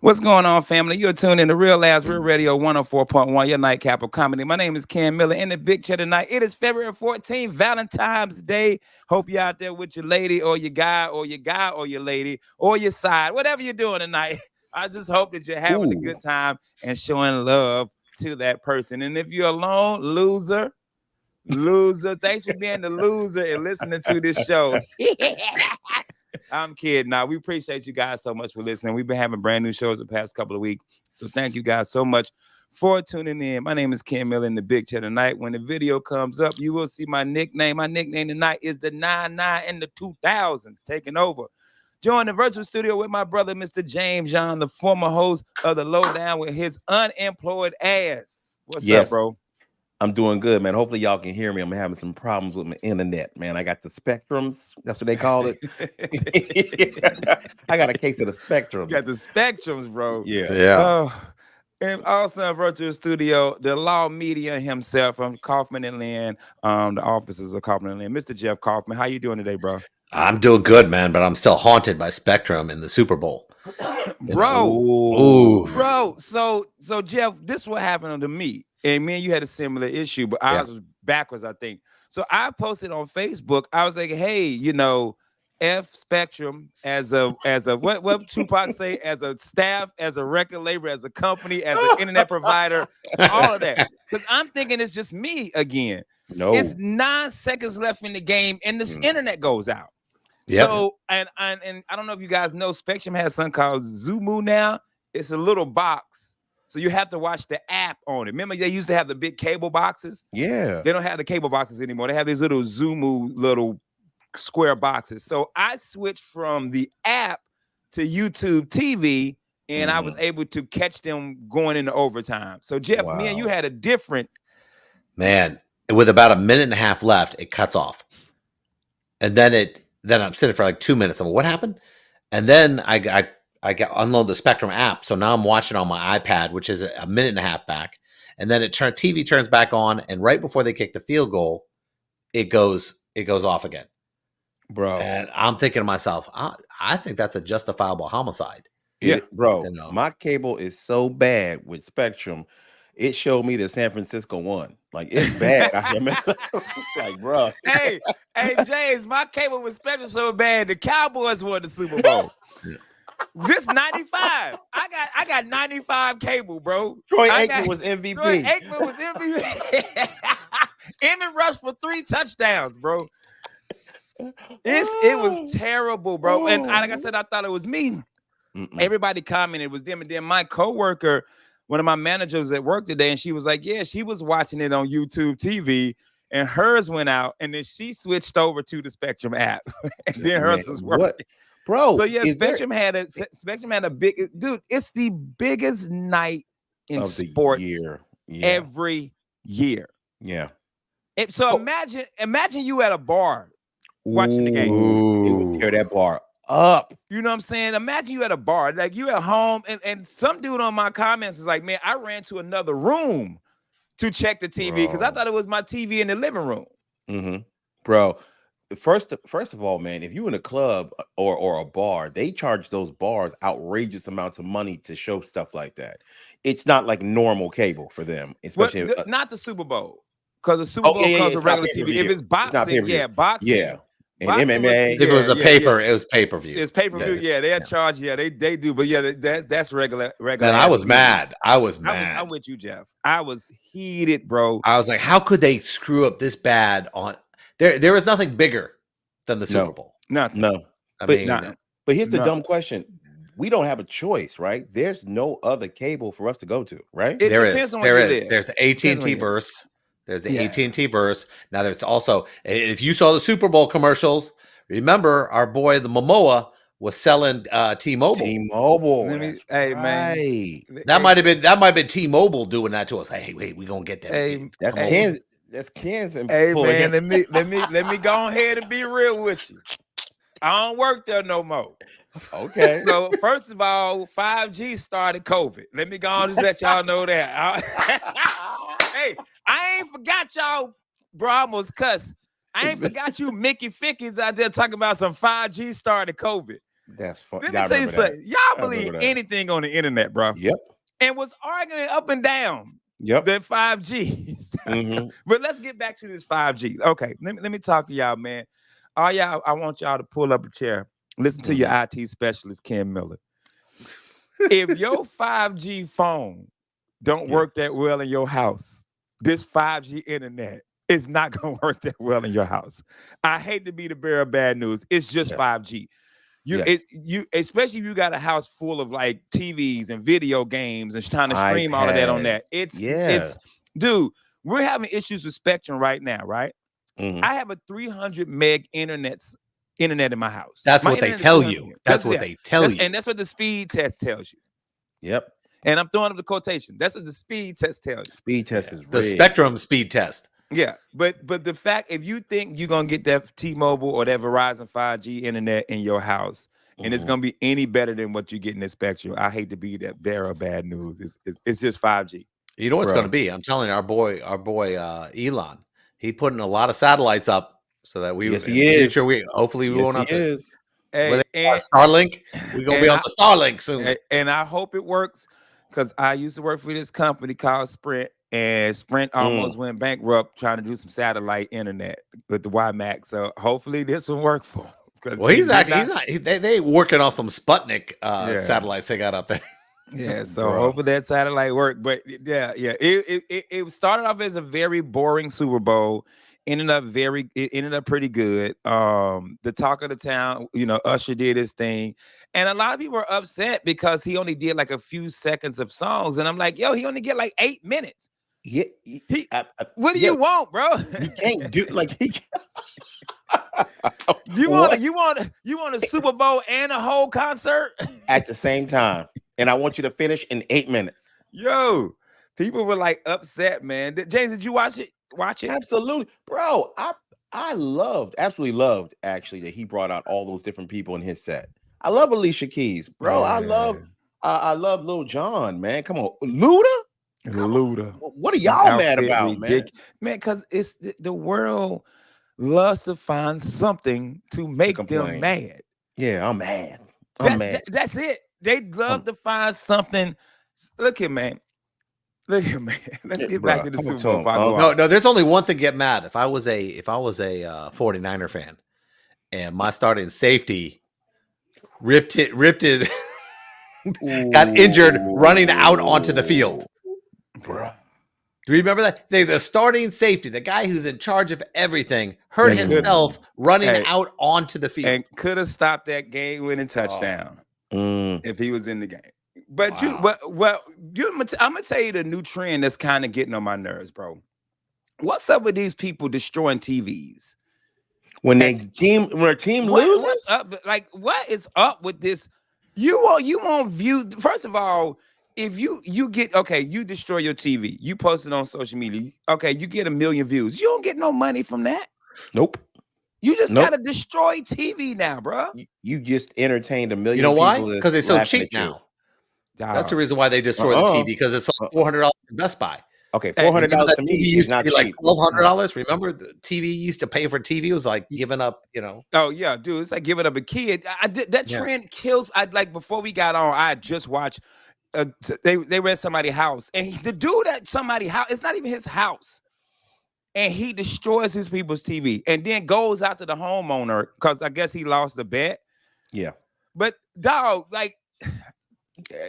What's going on, family? You're tuned in to Real Labs, Real Radio 104.1, your nightcap of comedy. My name is Ken Miller in the big chair tonight. It is February 14th, Valentine's Day. Hope you're out there with your lady or your guy or your guy or your lady or your side, whatever you're doing tonight. I just hope that you're having a Ooh. good time and showing love to that person. And if you're alone, loser, thanks for being the loser and listening to this show. I'm kidding. Now we appreciate you guys so much for listening. We've been having brand new shows the past couple of weeks. So thank you guys so much for tuning in. My name is Ken Miller in the big chair tonight. When the video comes up, you will see my nickname. My nickname tonight is the 99 in the 2000s taking over. Join the virtual studio with my brother, Mr. James John, the former host of the Lowdown with his unemployed ass. What's up, Yes, bro? I'm doing good, man. Hopefully, y'all can hear me. I'm having some problems with my internet, man. I got the spectrums. That's what they call it. I got a case of the You spectrums. got the spectrums, bro. Yeah. Yeah. Oh, and also in virtual studio, the law media himself from Kaufman and Lynn, the offices of Kaufman and Lynn, Mr. Jeff Kaufman. How you doing today, bro? I'm doing good, man, but I'm still haunted by Spectrum in the Super Bowl. You know. Bro, Ooh. Ooh. bro. So Jeff, this what happened to me. And me and you had a similar issue, but Yeah. ours was backwards, I think. So I posted on Facebook. I was like, hey, F Spectrum as a what Tupac say, as a staff, as a record label, as a company, as an internet provider, all of that. Because I'm thinking it's just me again. It's No. 9 seconds left in the game, and this Mm. internet goes out. Yep. So and I don't know if you guys know, Spectrum has something called Zumu now. It's a little box, so you have to watch the app on it. Remember, they used to have the big cable boxes. Yeah. They don't have the cable boxes anymore. They have these little Zumu little square boxes. So I switched from the app to YouTube TV, and I was Mhm. able to catch them going into overtime. So Jeff, me and you Wow. had a different. Man, with about a minute and a half left, it cuts off. And then I'm sitting for like 2 minutes. I'm like, what happened? And then I got unload the Spectrum app. So now I'm watching on my iPad, which is a minute and a half back. And then TV turns back on, and right before they kick the field goal, it goes off again. Bro. And I'm thinking to myself, I think that's a justifiable homicide. Yeah. Bro, You know. my cable is so bad with Spectrum. It showed me the San Francisco one. Like it's bad. I remember, like, bro. hey, hey, James, my cable was special so bad. The Cowboys won the Super Bowl. Yeah. This 95. I got 95 cable, bro. Troy I Aikman got was Troy MVP. Aikman was MVP. Emmett rushed for 3 touchdowns, bro. It was terrible, bro. And like I said, I thought it was me. Mm-mm. Everybody commented it was them. And then my coworker, one of my managers at work today, and she was like, yeah, she was watching it on YouTube TV, and hers went out, and then she switched over to the Spectrum app, and then Man, hers is working. what, bro? So yeah, is there Spectrum had a big dude. It's the biggest night in of the sports year? Yeah, every year. yeah. So Oh, imagine you at a bar watching the game. Ooh, it would tear that bar up. You know what I'm saying? Imagine you at a bar, like you at home, and some dude on my comments is like, man, I ran to another room to check the TV because I Bro. thought it was my TV in the living room. Mm-hmm. Bro, first of all, man, if you in a club or a bar, they charge those bars outrageous amounts of money to show stuff like that. It's not like normal cable for them, Well, especially. not the Super Bowl, because the Super Oh Bowl yeah, comes it's with not regular pay per TV. If view. it's It's not pay boxing, per view. yeah, boxing. Yeah, and Boxing would, MMA. If it was a yeah. paper, it was pay-per-view. It's pay-per-view, yeah. They'll charge, yeah, they do, but yeah, that's regular Man, I ass was TV. mad. I was I'm mad. with you, Jeff. I was heated, bro. I was like, how could they screw up this bad on there was nothing bigger than the Super No, Bowl. Nothing, no. I But mean, nothing, but here's the dumb nothing. question: we don't have a choice, right? There's no other cable for us to go to, right? It there depends is. on where There you is. live. There's the Depends on where AT&T you live. verse. There's the Yeah. AT&T verse. Now there's also, if you saw the Super Bowl commercials, remember our boy the Momoa was selling T-Mobile. T-Mobile. Let me, That's hey man, right. That might have been T-Mobile doing that to us. Hey, wait, we gonna get them hey, That's T-Mobile. hey, Kansas. That's Kansas hey pulling man. him. Let me go ahead and be real with you. I don't work there no more. Okay. So first of all, 5G started COVID. Let me go on just let y'all know that. Hey, I ain't forgot y'all, bro. I almost cuss. I ain't forgot you Mickey Fickies out there talking about some 5G started COVID. That's fun. Let me tell you something. Y'all I believe remember that. anything on the internet, bro. Yep. And was arguing up and down Yep. that 5G. But let's get back to this 5G. Okay, let me talk to y'all, man. All y'all, I want y'all to pull up a chair. Listen to your IT specialist, Ken Miller. If your 5G phone don't work that well in your house, this 5G internet is not going to work that well in your house. I hate to be the bearer of bad news. It's just 5G. You especially if you got a house full of like TVs and video games and trying to stream all of that on that. It's dude, we're having issues with Spectrum right now, right? I have a 300 meg internet in my house. That's what they tell you. That's what they tell you. And that's what the speed test tells you. Yep. And I'm throwing up the quotation. That's what the speed test tells you. Speed test is the Spectrum speed test. Yeah, but the fact, if you think you're gonna get that T-Mobile or that Verizon 5G internet in your house, and it's gonna be any better than what you get in the Spectrum, I hate to be that bearer of bad news. It's just 5G. You know what it's gonna be? I'm telling you, our boy Elon, he putting a lot of satellites up so that we hopefully we won't have to. Hey, Starlink, we're gonna be on the Starlink soon. And I hope it works, because I used to work for this company called Sprint. And Sprint almost went bankrupt trying to do some satellite internet with the WiMAX. So hopefully this will work for him. Well, they working off some Sputnik satellites they got up there. Yeah, so hopefully that satellite work. But it started off as a very boring Super Bowl. Ended up pretty good. The talk of the town, Usher did his thing. And a lot of people are upset because he only did like a few seconds of songs. And I'm like, yo, he only get like 8 minutes. Yeah, what do you want, bro? He can't do like he. You want a Super Bowl and a whole concert at the same time, and I want you to finish in 8 minutes. Yo, people were like upset, man. James, did you watch it? Absolutely, bro. I absolutely loved actually that he brought out all those different people in his set. I love Alicia Keys, bro. Yeah. I love Lil Jon, man. Come on, Luda. What are y'all mad about, man? Man, because it's the world loves to find something to make them mad. Yeah, I'm mad. That's it. They love to find something. Look here, man. Let's get back to the Super Bowl. No, there's only one thing to get mad. If I was a 49er fan and my starting safety ripped his got injured running out onto the field. Bro. Do you remember that? The starting safety, the guy who's in charge of everything, hurt himself running out onto the field. And could have stopped that game-winning touchdown if he was in the game. But I'm gonna tell you the new trend that's kind of getting on my nerves, bro. What's up with these people destroying TVs? When a team loses? What's up? Like, what is up with this? You won't view. First of all, if you get you destroy your TV, you post it on social media. Okay, you get 1 million views. You don't get no money from that. Nope. You just gotta destroy TV now, bro. You just entertained 1 million. You know why? Because it's so cheap now. That's the reason why they destroy the TV, because it's like $400 in Best Buy. Okay, $400 to me is not cheap. Like $1,200. Remember, the TV used to pay for TV. It was like giving up, Oh yeah, dude, it's like giving up a kid. That trend kills. Before we got on, I just watched. They were at somebody's house, and the dude at somebody's house, it's not even his house, and he destroys his people's TV, and then goes after the homeowner because I guess he lost the bet. Yeah, but dog, like.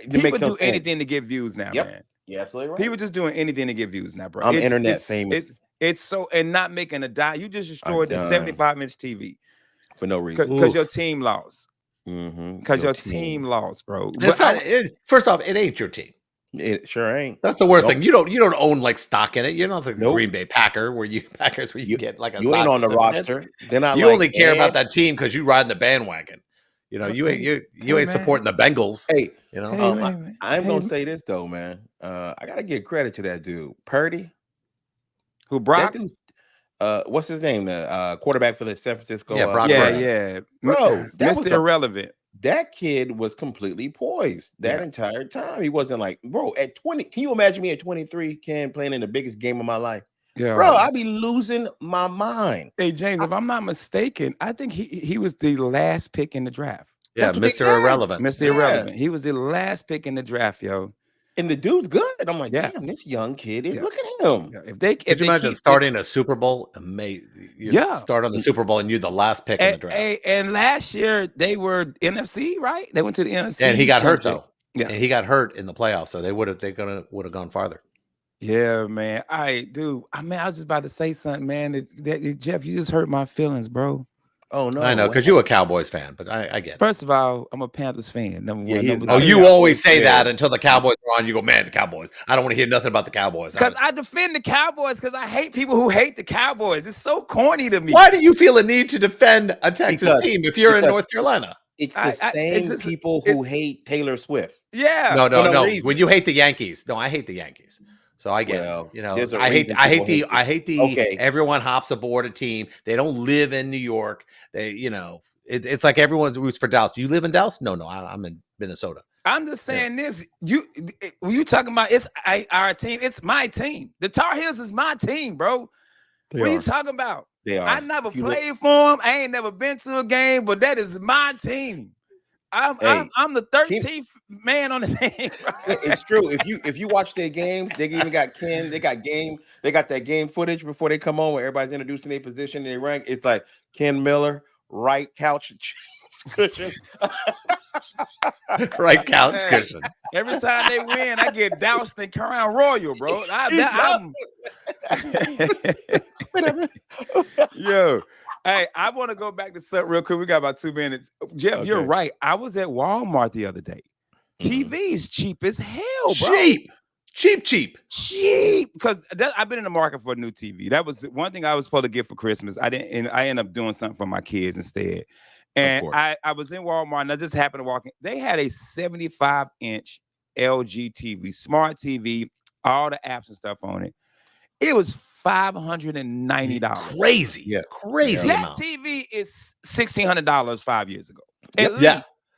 People do anything to get views now, man. Yeah, absolutely right. People just doing anything to get views now, bro. I'm internet famous. It's so, and not making a dime. You just destroyed the 75-inch TV for no reason because your team lost. Because your team lost, bro. First off, it ain't your team. It sure ain't. That's the worst thing. You don't own like stock in it. You're not the Green Bay Packer where you get like a stock. You ain't on the roster. You only care about that team because you ride in the bandwagon. You ain't supporting the Bengals. Hey, I'm gonna say this though, man. I gotta give credit to that dude, Purdy. Who Brock? What's his name? The quarterback for the San Francisco. Yeah, Brock. Bro, Mr. Irrelevant. That kid was completely poised that entire time. He wasn't like, bro, at 20. Can you imagine me at 23, Ken, playing in the biggest game of my life? Yeah, bro, I'd be losing my mind. Hey, James, if I'm not mistaken, I think he was the last pick in the draft. Yeah, That's what they Mr. said. Irrelevant. Mr. Yeah. Irrelevant. He was the last pick in the draft, yo. And the dude's good. I'm like, Yeah. damn, this young kid is. Yeah. Look at him. Yeah. If they Could you imagine starting a Super Bowl? You Yeah. start on the Super Bowl and you're the last pick in the draft. And last year they were NFC, right? They went to the NFC. And he got hurt championship. though. Yeah. And he got hurt in the playoffs, so they would have gone farther. Yeah, man. I was just about to say something, man. Jeff, you just hurt my feelings, bro. Oh no, I know, because you're a Cowboys fan, but I get it. First of all, I'm a Panthers fan. Number one. Yeah, Number Oh, two, you always say that until the Cowboys are on. You go, man, the Cowboys. I don't want to hear nothing about the Cowboys. Because I defend the Cowboys because I hate people who hate the Cowboys. It's so corny to me. Why do you feel a need to defend a Texas team if you're in North Carolina? It's the same people who hate Taylor Swift. Yeah. No. When you hate the Yankees, no, I hate the Yankees. So I get it. You know, I hate the everyone hops aboard a team. They don't live in New York. They, you know, it's like everyone's roots for Dallas. Do you live in Dallas? No, I'm in Minnesota. I'm just saying this. You talking about it's our team? It's my team. The Tar Heels is my team, bro. What are you talking about? They are. I never played for them. I ain't never been to a game, but that is my team. I'm the 13th man on the team. It's true. If you watch their games, they even got Ken. They got that game footage before they come on where everybody's introducing their position and they rank. It's like Ken Miller, right couch cushion. Right couch cushion. Every time they win, I get doused in Crown Royal, bro. Yo. Hey, I want to go back to something real quick. We got about 2 minutes. Jeff, you're right. I was at Walmart the other day. TV is cheap as hell, bro. Cheap. Because I've been in the market for a new TV. That was one thing I was supposed to get for Christmas. I didn't, and I ended up doing something for my kids instead. And I was in Walmart and I just happened to walk in. They had a 75-inch LG TV, smart TV, all the apps and stuff on it. It was $590. Crazy. Yeah. Crazy. That amount. TV is $1,600 5 years ago.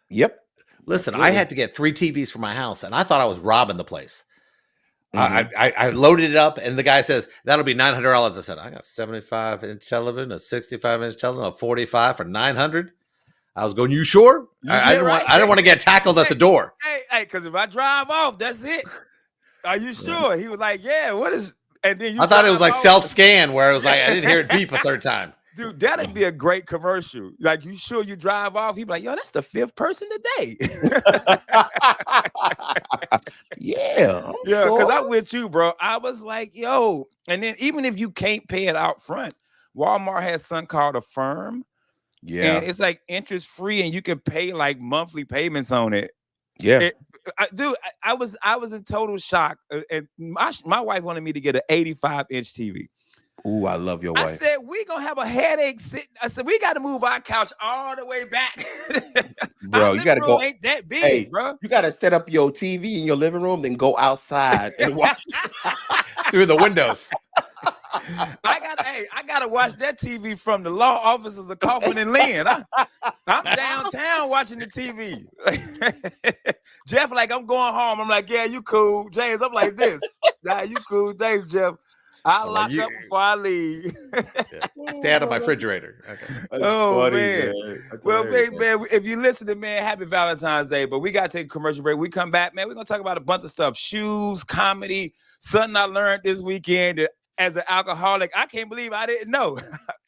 Yep. Listen, I had to get 3 TVs for my house, and I thought I was robbing the place. I loaded it up, and the guy says, that'll be $900. I said, I got 75-inch television, a 65-inch television, a 45 for $900. I was going, you sure? I didn't want to get tackled at the door. Hey, because if I drive off, that's it. Are you sure? He was like, yeah, what is... And then I thought it was like self-scan where it was like, I didn't hear it beep a third time. Dude, that'd be a great commercial. Like, you sure you drive off? He'd be like, yo, that's the 5th person today. Yeah, because I'm with you, bro. I was like, yo. And then even if you can't pay it out front, Walmart has something called a firm. Yeah. And it's like interest free and you can pay like monthly payments on it. Yeah. I was in total shock. And my wife wanted me to get an 85-inch TV. Ooh, I love your wife. I said, we're going to have a headache. I said, we got to move our couch all the way back. Bro, you got to go. Ain't that big, bro. You got to set up your TV in your living room, then go outside and watch through the windows. I gotta watch that TV from the law offices of Kaufman and Lynn. I'm downtown watching the TV. Jeff, like, I'm going home. I'm like, yeah, you cool. James, I'm like this. Nah, you cool. Thanks, Jeff. I'll lock up before I leave. Stay out of my refrigerator. Okay. Oh, funny, man. Well, man, if you listen, man, happy Valentine's Day. But we got to take a commercial break. We come back, man. We're going to talk about a bunch of stuff. Shoes, comedy, something I learned this weekend as an alcoholic. I can't believe I didn't know.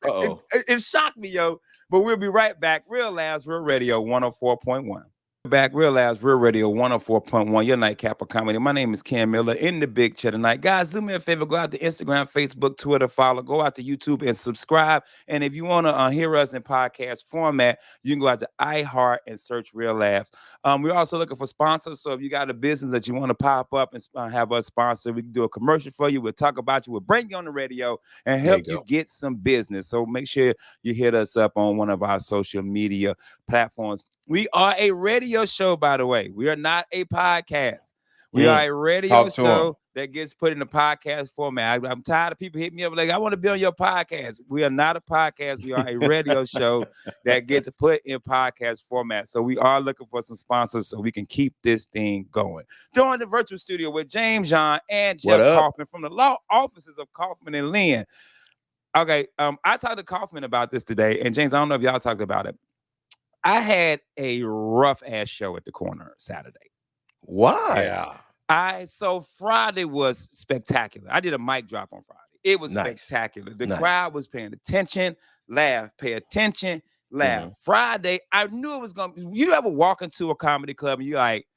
It shocked me, yo. But we'll be right back. Real Labs, Real Radio 104.1. Back, Real Labs, Real Radio 104.1, your nightcap of comedy. My name is Ken Miller in the big chair tonight. Guys, do me a favor. Go out to Instagram, Facebook, Twitter, follow. Go out to YouTube and subscribe. And if you want to hear us in podcast format, you can go out to iHeart and search Real Labs. We're also looking for sponsors. So if you got a business that you want to pop up and have us sponsor, we can do a commercial for you. We'll talk about you. We'll bring you on the radio and help you get some business. So make sure you hit us up on one of our social media platforms. We are a radio show, by the way. We are not a podcast. We are a radio show that gets put in the podcast format. I'm tired of people hitting me up like, I want to be on your podcast. We are not a podcast. We are a radio show that gets put in podcast format. So we are looking for some sponsors so we can keep this thing going. Join the virtual studio with James John and Jeff Kaufman from the law offices of Kaufman and Lynn. Okay, I talked to Kaufman about this today, and James, I don't know if y'all talked about it. I had a rough ass show at the corner Saturday. Why? So Friday was spectacular. I did a mic drop on Friday. It was Nice. spectacular. The Nice. crowd was paying attention, laugh, pay attention, laugh. Mhm. Friday, I knew it was gonna be. You ever walk into a comedy club and you're like,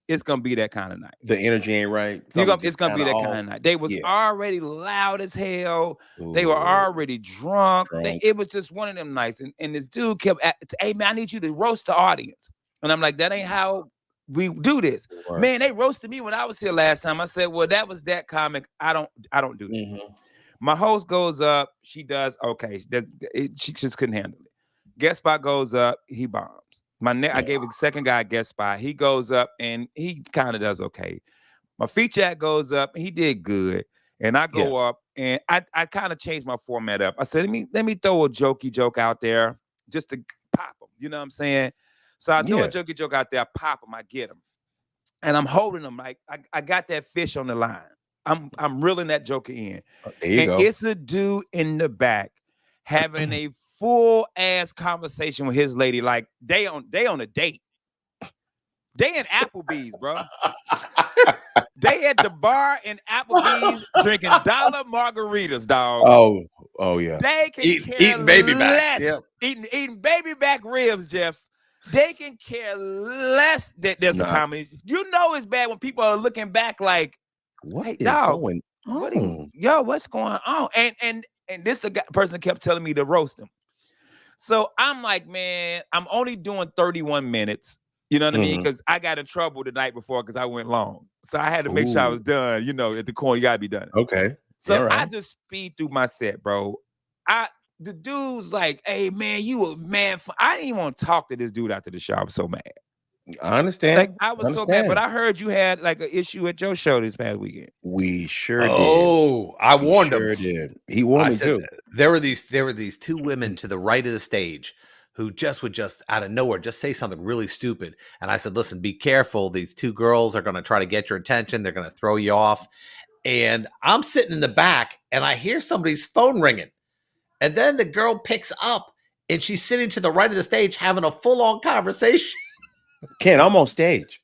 it's gonna be that kind of night. The energy ain't right. It's gonna be that kind of night. They was already loud as hell. They were already drunk. It was just one of them nights. And this dude kept hey man, I need you to roast the audience. And I'm like, that ain't how we do this. Man, they roasted me when I was here last time. I said, well, that was that comic. I don't do that. Mhm. My host goes up, she does okay. She just couldn't handle it. Guest spot goes up, he bombs. I gave a second guy a guest spot. He goes up and he kind of does okay. My feature act goes up, he did good. And I go up and I kind of changed my format up. I said, let me throw a jokey joke out there just to pop them. You know what I'm saying? So I throw a jokey joke out there, I pop them, I get them. And I'm holding them like I got that fish on the line. I'm reeling that joker in. There you go. It's a dude in the back having a full ass conversation with his lady, like they on a date. They in Applebee's, bro. They at the bar in Applebee's drinking dollar margaritas, dog. Oh yeah. They can eating baby backs. Yep. Eating baby back ribs, Jeff. They can care less that there's a comedy. You know it's bad when people are looking back like, what hey, is dog, going on? what's going on? And this the person kept telling me to roast him. So I'm like, man, I'm only doing 31 minutes. You know what I mean? Because I got in trouble the night before because I went long. So I had to make sure I was done. You know, at the corner, you gotta be done. Okay. So I just speed through my set, bro. The dude's like, hey man, you a man. I didn't even want to talk to this dude after the show. I was so mad. I understand. Like I was so mad, but I heard you had like an issue at your show this past weekend. We sure did. Oh, I warned him. Did. He warned me too. There were these two women to the right of the stage who would just out of nowhere just say something really stupid. And I said, listen, be careful. These two girls are going to try to get your attention. They're going to throw you off. And I'm sitting in the back and I hear somebody's phone ringing. And then the girl picks up and she's sitting to the right of the stage having a full-on conversation. Ken, I'm on stage.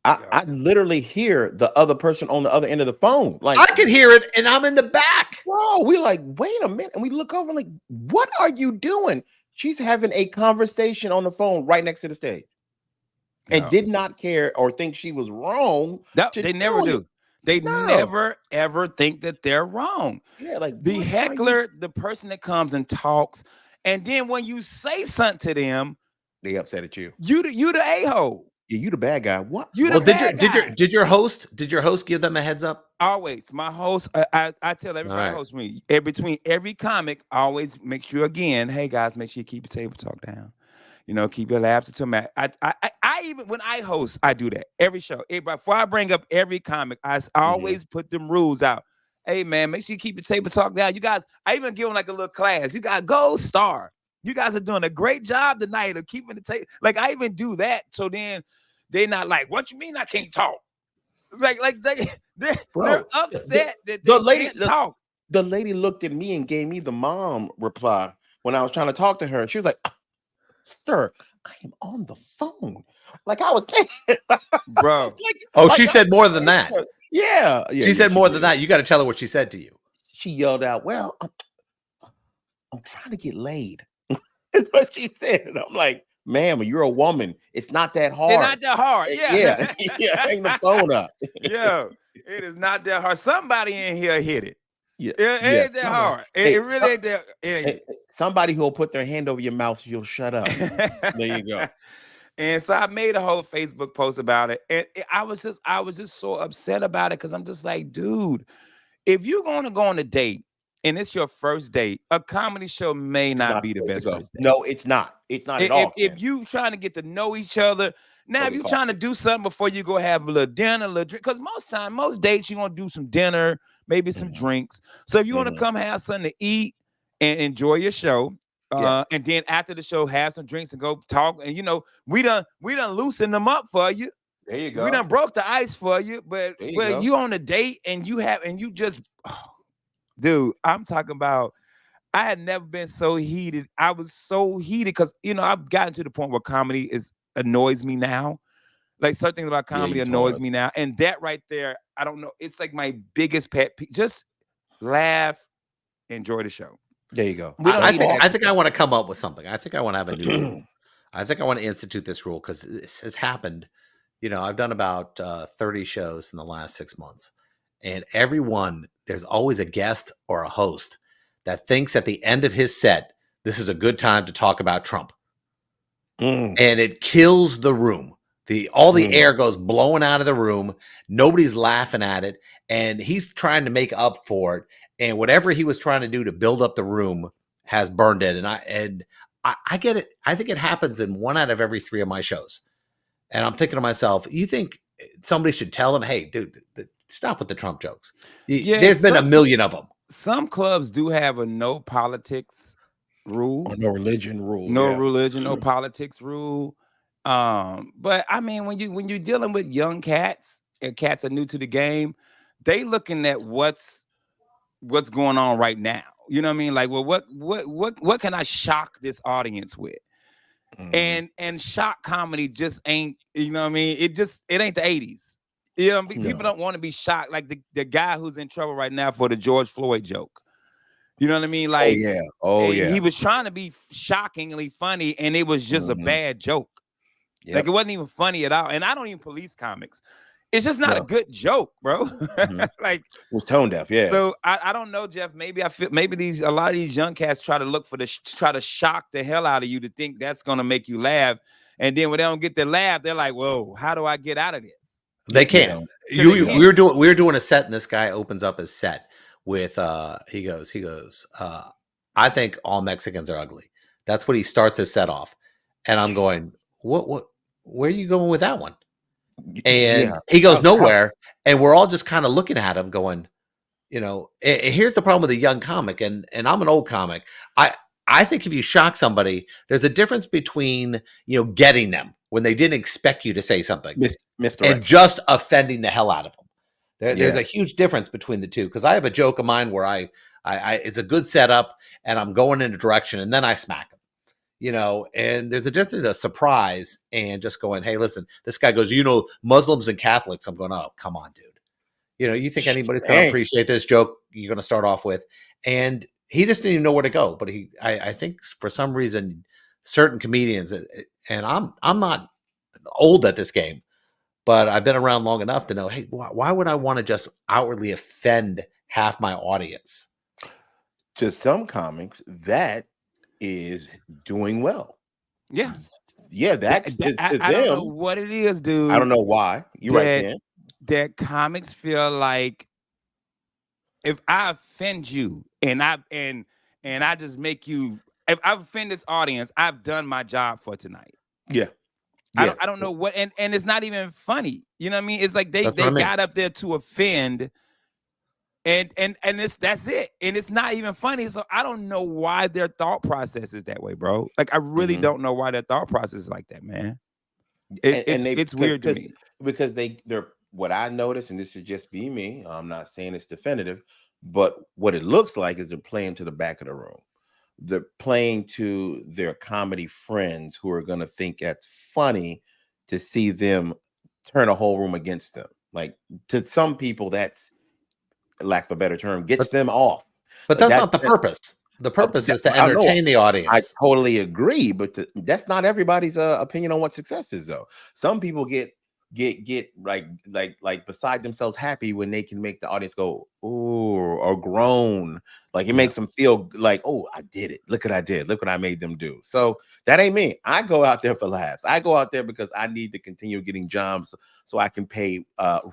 I literally hear the other person on the other end of the phone. Like I could hear it and I'm in the back. Bro, we're like, wait a minute. And we look over like, what are you doing? She's having a conversation on the phone right next to the stage. And did not care or think she was wrong. They never do. They never, ever think that they're wrong. Yeah, like the heckler, the person that comes and talks, and then when you say something to them, they upset at you. You the a-hole. Yeah, you the bad guy. What? Did your host give them a heads up? Always. My host, I tell everybody host me. Between every comic, I always make sure again, hey guys, make sure you keep your table talk down. You know, keep your laughter to max. I even when I host, I do that every show. Before I bring up every comic, I always put them rules out. Hey man, make sure you keep your table talk down. You guys, I even give them like a little class. You got gold star. You guys are doing a great job tonight of keeping the table. Like I even do that. So then they're not like, what you mean I can't talk? Like they're upset that they can't talk. The lady looked at me and gave me the mom reply when I was trying to talk to her. She was like, sir, I am on the phone. Like I was thinking, bro. She said more than that. Yeah. She said more than that. You got to tell her what she said to you. She yelled out, well, I'm trying to get laid. That's what she said. I'm like, ma'am, you're a woman. It's not that hard. It's not that hard. Yeah. Hang the phone up. Yeah, it is not that hard. Somebody in here hit it. Yeah, it ain't that hard. It really ain't that. Somebody who will put their hand over your mouth so you'll shut up. There you go. And so I made a whole Facebook post about it, and I was just so upset about it because I'm just like, dude, if you're going to go on a date and it's your first date, a comedy show may not be the best first date. No, it's not. It's not at all. If you trying to get to know each other, now if you're trying to do something before you go have a little dinner, a little drink, because most dates you're gonna do some dinner, maybe some drinks. So if you want to come have something to eat and enjoy your show, and then after the show have some drinks and go talk, and we done loosened them up for you. There you go. We done broke the ice for you, but you on a date and you just. Dude, I'm talking about, I had never been so heated. I was so heated because I've gotten to the point where comedy annoys me now. Like certain things about Yeah, comedy you told annoys us. me now, and that right there, I don't know. It's like my biggest pet peeve. Just laugh, enjoy the show. There you go. We don't Don't need the fall. I extra think I stuff. want to come up with something. I think I want to have a new rule. I think I want to institute this rule because this has happened. I've done about 30 shows in the last 6 months, and every one there's always a guest or a host that thinks at the end of his set this is a good time to talk about Trump, Mm, and it kills the room. All the mm. air goes blowing out of the room. Nobody's laughing at it, and he's trying to make up for it. And whatever he was trying to do to build up the room has burned it. And I get it. I think it happens in 1 out of every 3 of my shows. And I'm thinking to myself, you think somebody should tell him, hey, dude, stop with the Trump jokes? Yeah, There's been a million of them. some clubs do have a no politics Or rule, no religion rule. no Yeah. religion, no politics rule. But I mean, when you're dealing with young cats and cats are new to the game, they looking at what's going on right now. You know what I mean? Like, well, what can I shock this audience with? Mhm. And shock comedy just ain't, you know what I mean? It ain't the 80s. People No. don't want to be shocked like the guy who's in trouble right now for the George Floyd joke. You know what I mean? Oh Like yeah. Oh he yeah. was trying to be shockingly funny and it was just a Mhm. bad joke. Like Yep. it wasn't even funny at all. And I don't even police comics. It's just not a No. good joke, bro. Mhm. Like, It was tone deaf. Yeah. so I don't know, Jeff. Maybe I feel maybe a lot of these young cats try to look for try to shock the hell out of you to think that's gonna make you laugh, and then when they don't get the laugh, they're like, "Whoa, how do I get out of this?" They You can't. know. Because they You know. can't. We were doing a set, and this guy opens up his set with he goes, I think all Mexicans are ugly. That's what he starts his set off. And I'm going, what where are you going with that one? Yeah. And he goes How? nowhere. And we're all just kind of looking at him going, and here's the problem with a young comic, and I'm an old comic. I think if you shock somebody, there's a difference between getting them when they didn't expect you to say something and Misdirection. just offending the hell out of them. There's Yeah. a huge difference between the two because I have a joke of mine where I it's a good setup and I'm going in a direction and then I smack them. And there's a difference in a surprise and just going, hey, listen, this guy goes, Muslims and Catholics. I'm going, oh, come on, dude. You think anybody's going to Dang. appreciate this joke you're going to start off with? And he just didn't even know where to go. But I think for some reason, certain comedians, and I'm not old at this game, but I've been around long enough to know, hey, why would I want to just outwardly offend half my audience? To some comics, that is doing well. Yeah, Yeah, that's to I don't know them. what it is, I don't dude. know why. You're right, That Dan. that comics feel like if I offend you and I just make you, if I offend this audience, I've done my job for tonight. Yeah. Yeah. I don't know what, and it's not even funny. You know what I mean? It's like they That's what I mean. got up there to offend, and that's it, and it's not even funny. So I don't know why their thought process is that way, bro. Like I really Mhm. don't know why their thought process is like that, man. And they It's weird to me. because they're what I noticed, and this is just be me. I'm not saying it's definitive, but what it looks like is they're playing to the back of the room. They're playing to their comedy friends who are going to think it's funny to see them turn a whole room against them. Like to some people, that's lack of a better term, gets them off. But Like that's not the purpose. The purpose is to I know. entertain the I audience. totally agree, but that's not everybody's opinion on what success is, though. Some people get like beside themselves happy when they can make the audience go ooh or groan. Like it Yeah. makes them feel like, oh, I did it. Look what I did. Look what I made them do. So that ain't me. I go out there for laughs. I go out there because I need to continue getting jobs so I can pay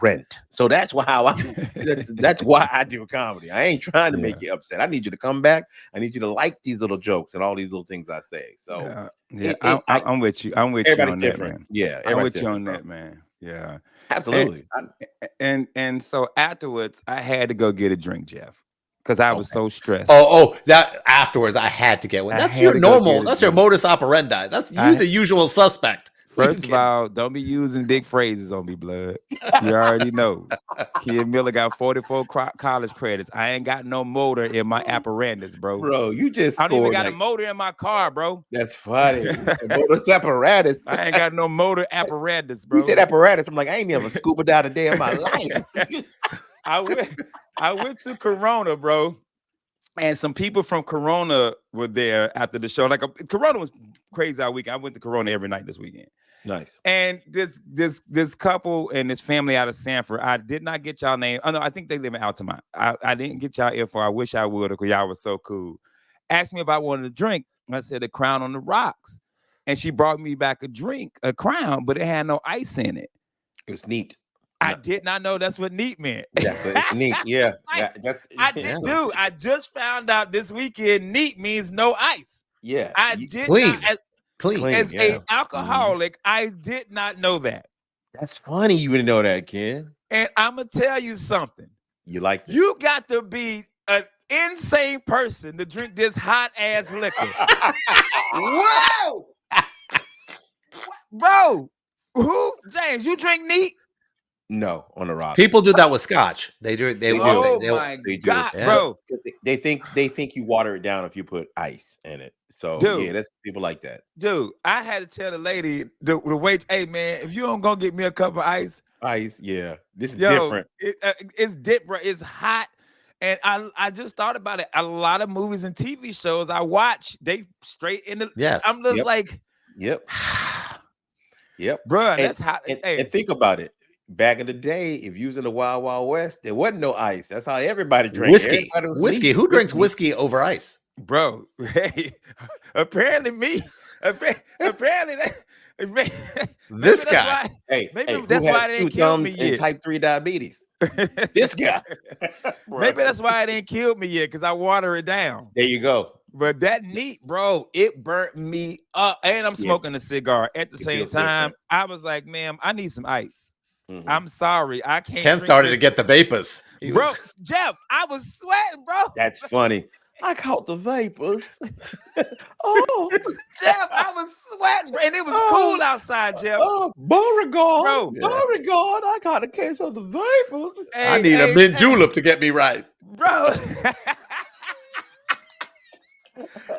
rent. So that's why that's why I do comedy. I ain't trying to Yeah. make you upset. I need you to come back. I need you to like these little jokes and all these little things I say. So I'm with you. I'm with you everybody's on different. that, man. Yeah, I'm everybody's with you on different, bro. that, man. Yeah. Absolutely. And so afterwards, I had to go get a drink, Jeff, because I was Okay. so stressed. That afterwards I had to get one. I That's had your to go normal. get a That's your drink. modus operandi. That's you, the usual suspect. First of all, don't be using big phrases on me, blood. You already know. Kid Miller got 44 college credits. I ain't got no motor in my apparatus, bro. Bro, you just I don't even scored got like, a motor in my car, bro. that's funny. Motor apparatus. I ain't got no motor apparatus, bro. You said apparatus. I'm like, I ain't never scuba dive a day in my life. I went to Corona, bro. And some people from Corona were there after the show. Like Corona was crazy all weekend. I went to Corona every night this weekend. Nice. And this couple and this family out of Sanford, I did not get y'all name. Oh no, I think they live in Altamont. I didn't get y'all info. I wish I would, because y'all was so cool. Asked me if I wanted a drink. I said a Crown on the rocks. And she brought me back a Crown, but it had no ice in it. It was neat. I did not know that's what neat meant. That's what it's neat. Yeah. I just found out this weekend neat means no ice. Yeah. I did clean. not Clean. as Yeah. an alcoholic, I did not know that. That's funny. You didn't know that, kid. And I'm gonna tell you something. You like this? You got to be an insane person to drink this hot ass liquor. Whoa, bro. Who, James? You drink neat? No, on the rock. People do that with scotch. They do. They Oh they, my they do. god, Yeah. bro. They think you water it down if you put ice in it. So Dude. yeah, that's people like that. Dude, I had to tell the lady, the wait, hey man, if you don't go get me a cup of ice, Ice, yeah. This is yo, different. it's different. It's hot. And I just thought about it. A lot of movies and TV shows I watch, they straight in the. Yes. I'm just like, Yep. Yep. bro, And- that's hot. And, Hey, and think about it. Back in the day, if you was in the Wild Wild West, there wasn't no ice. That's how everybody drank. Whiskey. Everybody was Whiskey. neat. Who drinks whiskey over ice? bro, hey, apparently me. Apparently that. Maybe This that's guy. why- Hey, Maybe hey, that's who why has they 2 didn't kill me thumbs and yet. type 3 diabetes. This guy. Maybe that's why it didn't kill me yet, because I water it down. There you go. But that neat, bro, it burnt me up. And I'm Yes. smoking a cigar at the It same feels time. different. I was like, ma'am, I need some ice. Mhm. I'm sorry. I can't. Ken drink started to this. get the vapors. He Bro, was- Jeff, I was sweating, bro. That's funny. I caught the vapors. Oh, Jeff, I was sweating, bro. And it was Oh. cool outside, Jeff. oh, Beauregard. Bro. Beauregard, I got a case of the vapors. I Hey, need a hey, mint hey, julep to get me right. bro.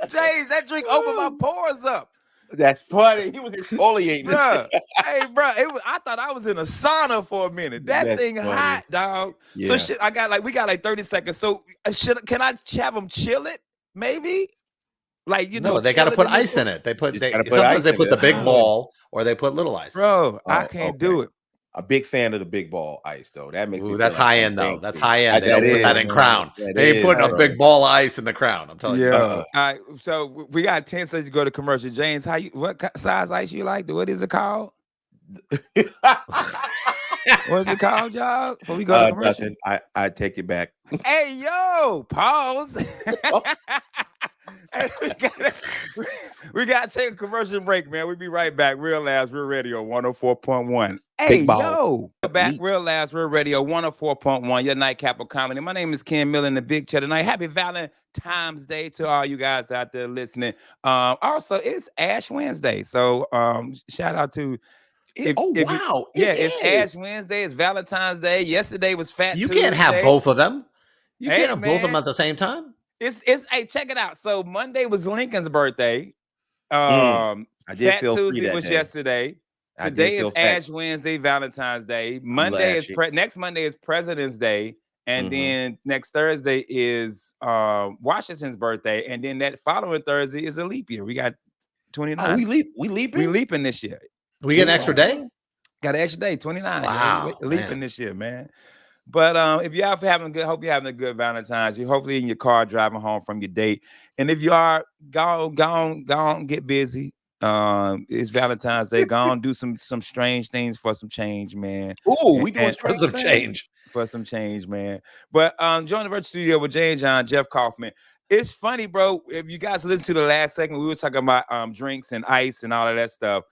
James, that drink opened my pores up. That's funny. He was exfoliating. Bro, hey, bro, I thought I was in a sauna for a minute. That That's thing funny. hot, dog. So Yeah. shit, we got like 30 seconds. So can I have them chill it? Maybe, like No, they got to put ice in it. They put. You They gotta put sometimes ice they in put it. the big Oh. ball or they put little ice. Bro, I Oh, can't okay. do it. A big fan of the big ball ice, though. That makes me Ooh, feel that's like high I'm end though. fancy. That's high end. They That don't put that is, in man. Crown. That They ain't is, putting a bro. big ball of ice in the Crown. I'm telling you. Yo, Uh-uh. all right. So we got 10 seconds to go to commercial. James, what size ice you like? What is it called? What's it called, y'all? Before we go to commercial. Nothing. I take it back. Hey, yo, pause. Hey, we gotta take a commercial break, man. We'll be right back. Real Labs, Real Radio 104.1. Hey, Big ball. yo. We're back. Neat. Real Labs, Real Radio 104.1. Your nightcap of comedy. My name is Ken Miller in the Big Chair tonight. Happy Valentine's Day to all you guys out there listening. Also, it's Ash Wednesday. So shout out to Wow. it's Ash Wednesday, it's Valentine's Day. Yesterday was Fat You Tuesday. can't have both of them. You Hey, can't have both of them man. at the same time. It's hey, check it out. So Monday was Lincoln's birthday. I did Fat feel free Tuesday that was day. yesterday. I did Today is feel fat. Ash Wednesday, Valentine's Day. Monday is ashy. next Monday is President's Day, and Mhm. then next Thursday is Washington's birthday, and then that following Thursday is a leap year. We got 29. Oh, we leaping. we leaping this year. We get an extra day. Got an extra day, 29. Wow, Leaping man. this year, man. But if you're hope you're having a good Valentine's. You're hopefully in your car driving home from your date. And if you are, go on, get busy. It's Valentine's Day. Go on, do some strange things for some change, man. Oh, we doing And- For some change. For some change, man. But join the virtual studio with Jay and John, Jeff Kaufman. It's funny, bro. If you guys listen to the last segment, we were talking about drinks and ice and all of that stuff.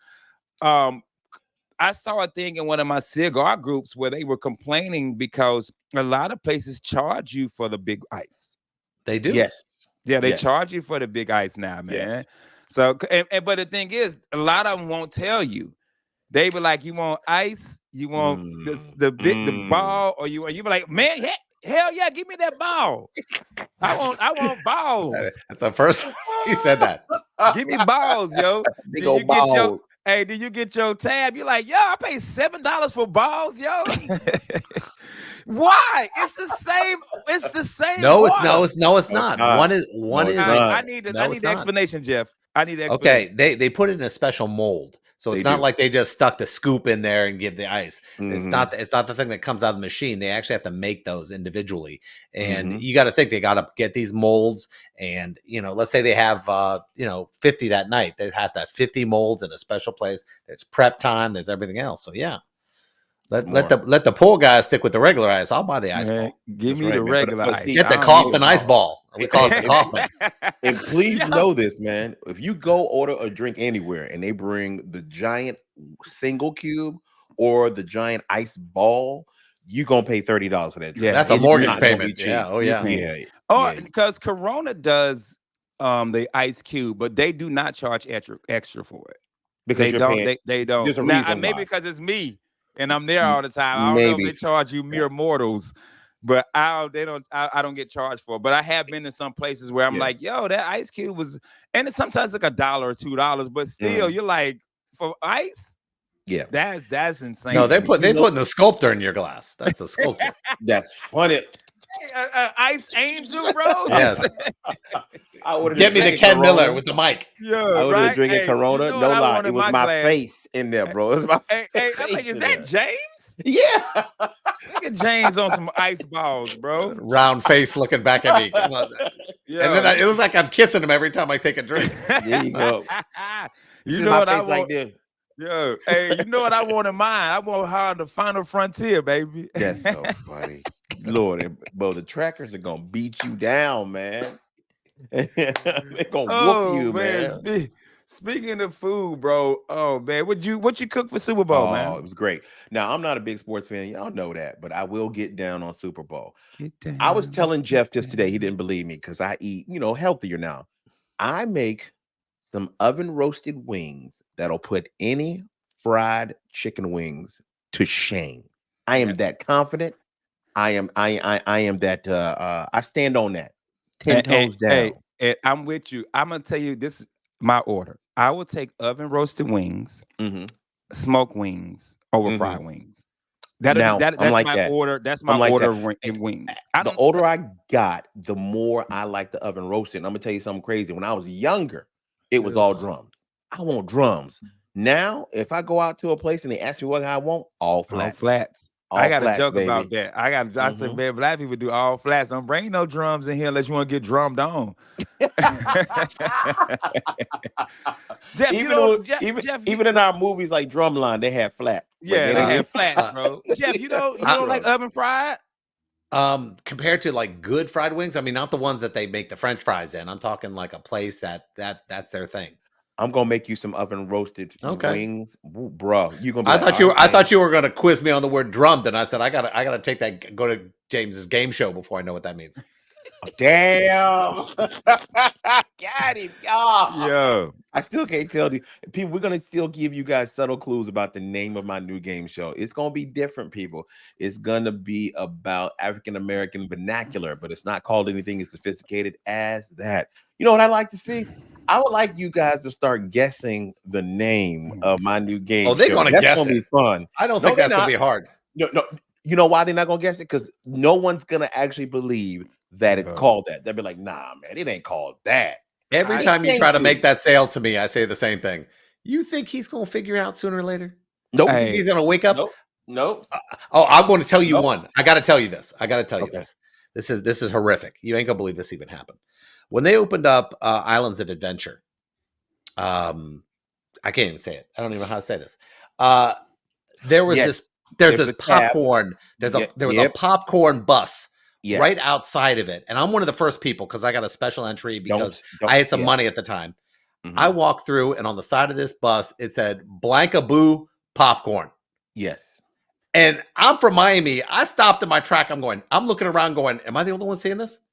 I saw a thing in one of my cigar groups where they were complaining because a lot of places charge you for the big ice. They do. Yes. Yeah, they Yes. charge you for the big ice now, man. Yes. So, but the thing is, a lot of them won't tell you. They be like, you want ice? You want the ball? Or you be like, man, hell yeah, give me that ball. I want balls. That's the first time he said that. Give me balls, yo. Big Did old you get your balls. hey? Did you get your tab? You're like, yo, I paid $7 for balls, yo. Why? It's the same. It's the same. No, it's water. not. not. One is I need the it's not. explanation, Jeff. I need the Okay, explanation. they put it in a special mold, so it's They not do. like they just stuck the scoop in there and give the ice. It's Mhm. not the thing that comes out of the machine. They actually have to make those individually, and Mhm. you got to think they got to get these molds. And let's say they have 50 that night. They have to have 50 molds in a special place. There's prep time. There's everything else. So yeah, let the poor guy stick with the regular ice. I'll buy the ice Man, ball. give That's me right, the man. regular But ice. see, Get the I don't Kaufman need ice ball. We call it the Kaufman. And please Yo. know this, man. If you go order a drink anywhere and they bring the giant single cube or the giant ice ball, you gonna pay $30 for that drink. Yeah, That's a It's mortgage not gonna payment. be Yeah. cheap. Oh yeah. Yeah. Oh, Yeah. because Corona does the ice cube, but they do not charge extra for it. Because They you're don't. paying. They don't. There's a Now reason maybe why. because it's me and I'm there all the time. I don't know if they Maybe. charge you mere mortals, but I don't get charged for it. But I have been to some places where I'm Yeah. like, yo, that ice cube was, and it's sometimes like $1 or $2, but still you're like, for ice, Yeah. that's insane. No, to they me. putting the sculptor in your glass. That's a sculptor. That's funny. Ice Angel, bro. Yes. I ordered Get me a the drink Ken at Corona. Miller with the mic. Yeah, I ordered right. a drink at Hey, Corona. you know No what I lie, want it in was my my glass? face in there, bro. It was my Hey, face. I'm like, is in that there. James? Yeah. Look at James on some ice balls, bro. Round face looking back at me. Come on. Yeah. And then it was like I'm kissing him every time I take a drink. There you go. You See know my what I face want? like this. Yo, hey, you know what I want in mine? I want her on the final frontier, baby. That's so funny. Lord, bro, the trackers are gonna beat you down, man. They're gonna whoop you, man. Speaking of food, bro. Oh man, what you cook for Super Bowl, Oh, man? it was great. Now, I'm not a big sports fan. Y'all know that, but I will get down on Super Bowl. Get down, I was telling Jeff just today, he down. didn't believe me because I eat, healthier now. I make some oven roasted wings that'll put any fried chicken wings to shame. I am that confident. I am that I stand on that 10 toes down. Hey, I'm with you. I'm gonna tell you this is my order. I will take oven roasted wings, Mhm. smoked wings over Mhm. fried wings. Now, That's I'm like my that. order. That's my I'm like order that. in wings. The older I got, the more I like the oven roasted. And I'm gonna tell you something crazy. When I was younger, it was all drums. I want drums. Now, if I go out to a place and they ask me what I want, all flat. All flats. All I got flats, a joke baby. about that. I said, Mhm. man, black people do all flats. Don't bring no drums in here unless you want to get drummed on. Jeff, even in our movies like Drumline, they have flats. Yeah, they have flats, bro. Jeff, you don't like oven fried? Compared to like good fried wings, I mean, not the ones that they make the French fries in. I'm talking like a place that's their thing. I'm gonna make you some oven roasted wings, bro. You gonna be I like, thought you were gonna quiz me on the word drummed, and I said I gotta take that. Go to James's game show before I know what that means. damn, got him. Oh. Yo, I still can't tell you. People, we're gonna still give you guys subtle clues about the name of my new game show. It's gonna be different, people. It's gonna be about African American vernacular, but it's not called anything as sophisticated as that. You know what I like to see? I would like you guys to start guessing the name of my new game. Oh, they're gonna guess gonna be fun. I don't think that's gonna be hard. No. You know why they're not gonna guess it? Because no one's gonna actually believe that it's called that. They'll be like, nah, man, it ain't called that. Every time you try to make that sale to me, I say the same thing. You think he's gonna figure it out sooner or later? Nope. You think he's gonna wake up? Nope. I'm going to tell you one. I got to tell you this. This is horrific. You ain't gonna believe this even happened. When they opened up Islands of Adventure, I can't even say it. I don't even know how to say this. There was this popcorn. There was a popcorn bus right outside of it, and I'm one of the first people because I got a special entry because I had some money at the time. Mm-hmm. I walked through, and on the side of this bus, it said "Blanca Boo Popcorn." Yes. And I'm from Miami. I stopped in my track. I'm looking around going, am I the only one seeing this?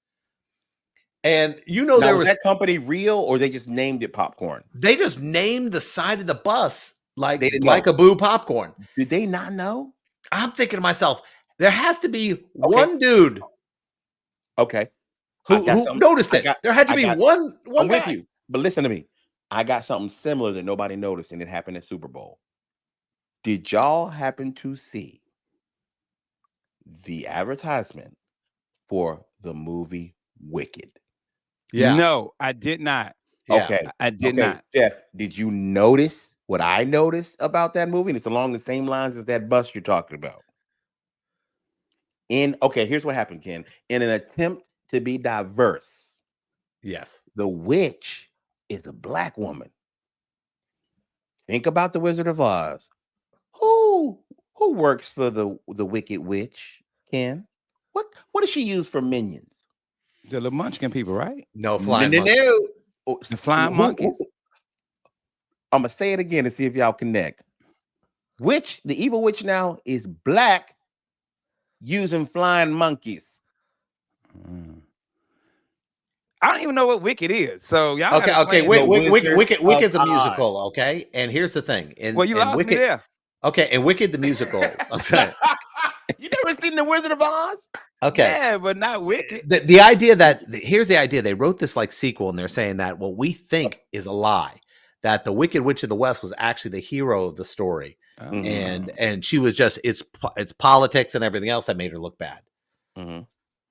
And now, was that company real or they just named it popcorn? They just named the side of the bus like They didn't like know. a boo popcorn. Did they not know? I'm thinking to myself, there has to be Okay. one dude Okay. I got who something. noticed it. There had to I be got. one I'm with guy. you, but listen to me. I got something similar that nobody noticed, and it happened at Super Bowl. Did y'all happen to see the advertisement for the movie Wicked? Yeah, No, I did not. yeah. Okay. I did Okay, not. Jeff, did you notice what I noticed about that movie? And it's along the same lines as that bus you're talking about. Here's what happened, Ken. In an attempt to be diverse, Yes. the witch is a black woman. Think about the Wizard of Oz. Who who works for the Wicked Witch, Ken? What does she use for minions? The little Munchkin people, right? No No, flying no, monkey. no. Oh, The flying monkeys. I'm gonna say it again and see if y'all connect. Witch, the evil witch now is black using flying monkeys. Mm. I don't even know what Wicked is. So y'all Okay, gotta okay. explain The this. Wizard Wicked's a of Oz. musical, okay? And here's the thing. Well, you lost me Wicked, there. okay, and Wicked the musical. I'm saying, You never seen the Wizard of Oz? okay. Yeah, but not Wicked. The idea that here's the idea. They wrote this like sequel, and they're saying that what we think is a lie. That the Wicked Witch of the West was actually the hero of the story, Mhm. and she was just it's politics and everything else that made her look bad. Mhm.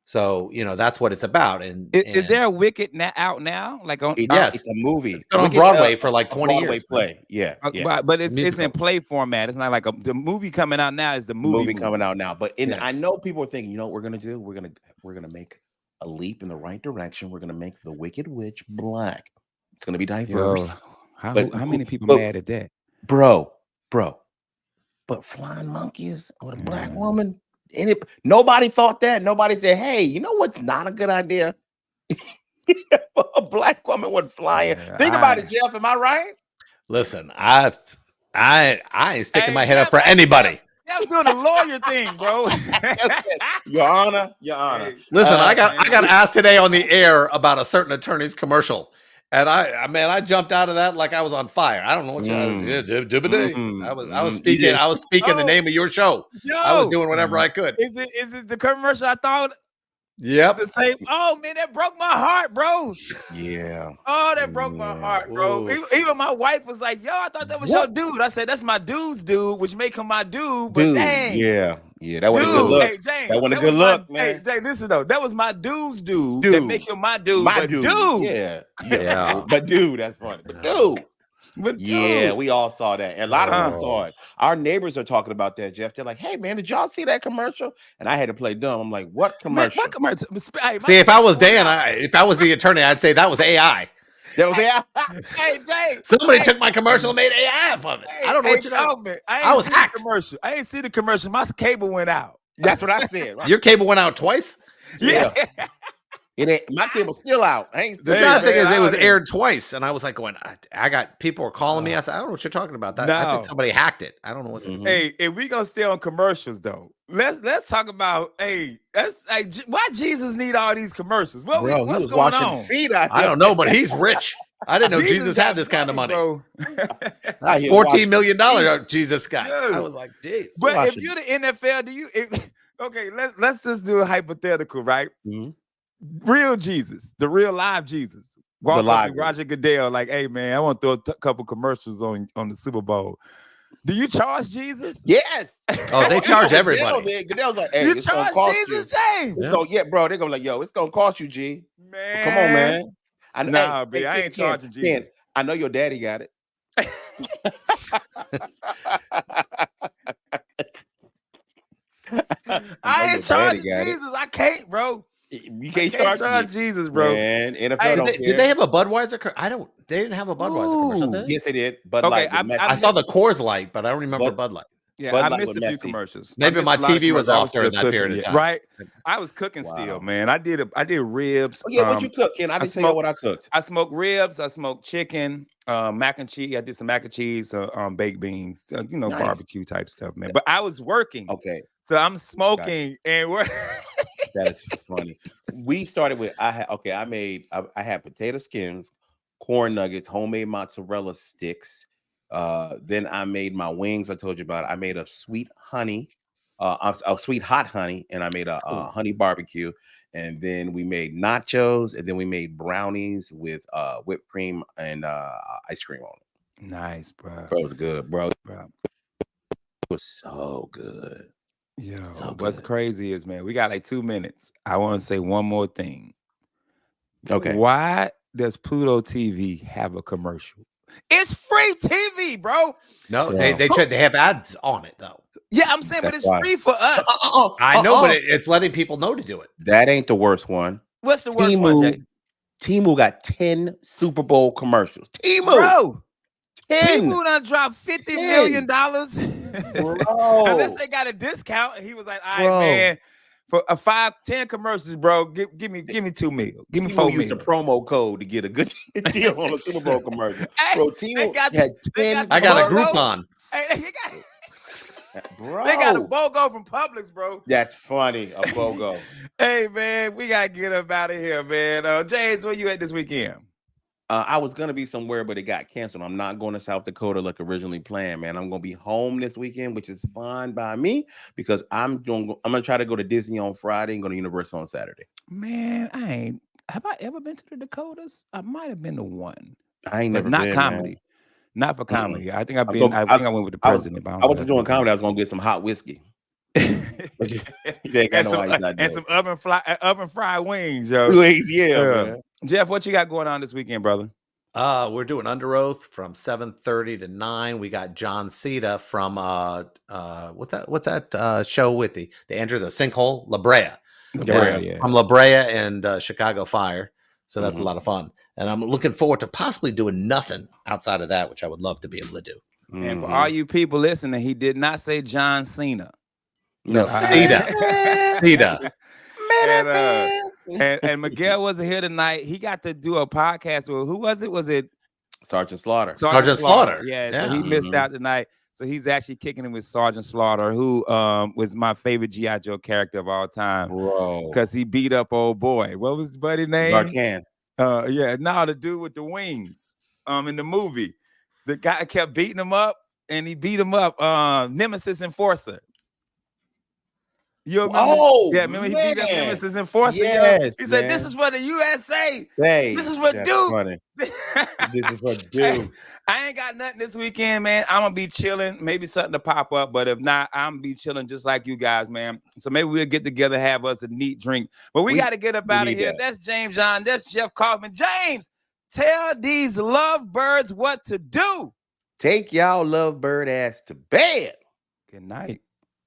So that's what it's about. And Is there a Wicked out now? Like on Yes. It's a movie. It's been on Wicked, Broadway for like a 20 Broadway years. play. Yeah, yeah. but it's in Musical. play format. It's not like the movie coming out now is the movie Coming out now. But Yeah. I know people are thinking, you know what we're gonna do? We're gonna make a leap in the right direction. We're gonna make the Wicked Witch black. It's gonna be diverse. Yo, how But many people but- mad at that? bro. But flying monkeys with a black Yeah. woman, nobody thought that. Nobody said, "Hey, you know what's not a good idea? A black woman with flying." Yeah, Think about it, Jeff. Am I right? Listen, I ain't sticking Hey, my head up for Jeff, anybody. That was doing a lawyer thing, bro. Your Honor. Hey, Listen, I got man. asked today on the air about a certain attorney's commercial, and I jumped out of that like I was on fire. I don't know what I was speaking. I was speaking the name of your show. Yo, I was doing whatever I could. Is it the commercial I thought? Yep. The same. Oh man, that broke my heart, bro. Yeah. Oh, that broke my heart, bro. Even my wife was like, "Yo, I thought that was your dude." I said, "That's my dude's dude," which make him my dude. But dang, yeah. That wasn't a good look. Hey, James, that wasn't a good look, man. Hey, James, listen though, that was my dude's dude. That make him my dude. My but dude. Yeah. But dude, that's funny. But dude. But yeah, we all saw that. And a lot of people saw it. Our neighbors are talking about that, Jeff. They're like, "Hey, man, did y'all see that commercial?" And I had to play dumb. I'm like, "What commercial?" Man, what commercial? Hey, See, if I was Dan, if I was the attorney, I'd say that was AI. That was AI. Hey, James, Somebody took my commercial and made AI of it. I don't know what you know. I was hacked. Commercial. I ain't see the commercial. My cable went out. That's what I said. Right? Your cable went out twice? Yeah. It ain't, my cable's still out. The sad thing is, it was aired twice, and I was like, "Going, I got people were calling me. I said, I don't know what you're talking about. That I think somebody hacked it. I don't know what." Hey, if we gonna stay on commercials though, let's talk about why Jesus need all these commercials? What's going on? Feet I don't know, but he's rich. I didn't know Jesus had this kind of money. Bro. That's $14 million Jesus got. I was like, "Geez." But if you're the NFL, okay? Let's just do a hypothetical, right? Mm-hmm. Real Jesus, the real live Jesus, walk up to Roger Goodell like, "Hey man, I want to throw a couple commercials on the Super Bowl." Do you charge Jesus? Yes. Oh, they charge everybody. Goodell's like, "Hey, you it's charge gonna cost Jesus, you." James? So they're gonna be like, "Yo, it's gonna cost you, G." Man, come on, man. I ain't charging Jesus. I know your daddy got it. I ain't charging Jesus. I can't, bro. You can't charge Jesus, bro. Man, NFL did they have a Budweiser? They didn't have a Budweiser commercial, did they? Yes, they did. Bud Okay, Light. I saw the Coors Light, but I don't remember Bud Light. Yeah, Bud I Light missed with a few Messi. commercials. Maybe my TV was off during that period of time. Right? I was cooking still, man. I did ribs. Oh, yeah, what you cook, Ken? I didn't tell you what I cooked. I smoked ribs. I smoked chicken, mac and cheese. I did some mac and cheese, baked beans, nice. Barbecue type stuff, man. But I was working. Okay. So I'm smoking and we're That is funny. We started with I had potato skins, corn nuggets, homemade mozzarella sticks, Then I made my wings. I told you about it. I made a sweet honey, a sweet hot honey, and I made a honey barbecue. And then we made nachos, and then we made brownies with whipped cream and ice cream on it. Nice, bro. Bro, it was good, bro. Bro. It was so good. Yo, So what's good. crazy is, man, we got like 2 minutes. I want to say one more thing. Okay. Why does Pluto TV have a commercial? It's free TV, bro. No, Bro. they have ads on it though. Yeah, I'm saying, but That's it's why. free for us. I know, but it's letting people know to do it. That ain't the worst one. What's the worst one, Jay? Timu got 10 Super Bowl commercials. Timu, Bro, 10. Timu done dropped $50 million. Bro. Unless they got a discount. And he was like, all right, Bro. man, for a 5-10 commercials, bro, give me $2 million. Give me Timu $4 used million. a promo code to get a good deal on a Super Bowl commercial. Hey, Bro, they Timu got had the- they 10. got I got a Bro, Groupon. Hey, Bro. they got a BOGO from Publix, bro. That's funny. A BOGO. Hey, man, we got to get up out of here, man. James, where you at this weekend? I was gonna be somewhere, but it got canceled. I'm not going to South Dakota like originally planned, man. I'm gonna be home this weekend, which is fine by me because I'm gonna try to go to Disney on Friday and go to Universal on Saturday. Man, have I ever been to the Dakotas? I might have been to one. I ain't But never not been, comedy. man. Not for comedy. I think I I went with the president. But I wasn't doing comedy. I was gonna get some hot whiskey. But you ain't got no ice out there. And some oven fried wings, yo. Wings, yeah, man. Jeff, what you got going on this weekend, brother? We're doing Under Oath from 7:30 to 9. We got John Cena from what's that show with the Andrew the Sinkhole? La Brea. Yeah. From La Brea and Chicago Fire. So that's a lot of fun. And I'm looking forward to possibly doing nothing outside of that, which I would love to be able to do. And for all you people listening, he did not say John Cena. No, Cena. Cena. And Miguel wasn't here tonight. He got to do a podcast with, who was it? Was it Sergeant Slaughter? Sergeant Slaughter. Yeah, so he missed out tonight. So he's actually kicking it with Sergeant Slaughter, who was my favorite G.I. Joe character of all time. Bro. Because he beat up old boy. What was his buddy name? Zartan. The dude with the wings in the movie. The guy kept beating him up, and he beat him up. Nemesis Enforcer. You remember? Oh, yeah, remember he beat up Nemesis Enforcer? Yes, he said, "This is for the USA. Hey, this is for Duke. Funny. This is for Duke." I ain't got nothing this weekend, man. I'm gonna be chilling. Maybe something to pop up, but if not, I'm gonna be chilling just like you guys, man. So maybe we'll get together, have us a neat drink. But we got to get up out of here. That's James John. That's Jeff Kaufman. James, tell these lovebirds what to do. Take y'all lovebird ass to bed. Good night.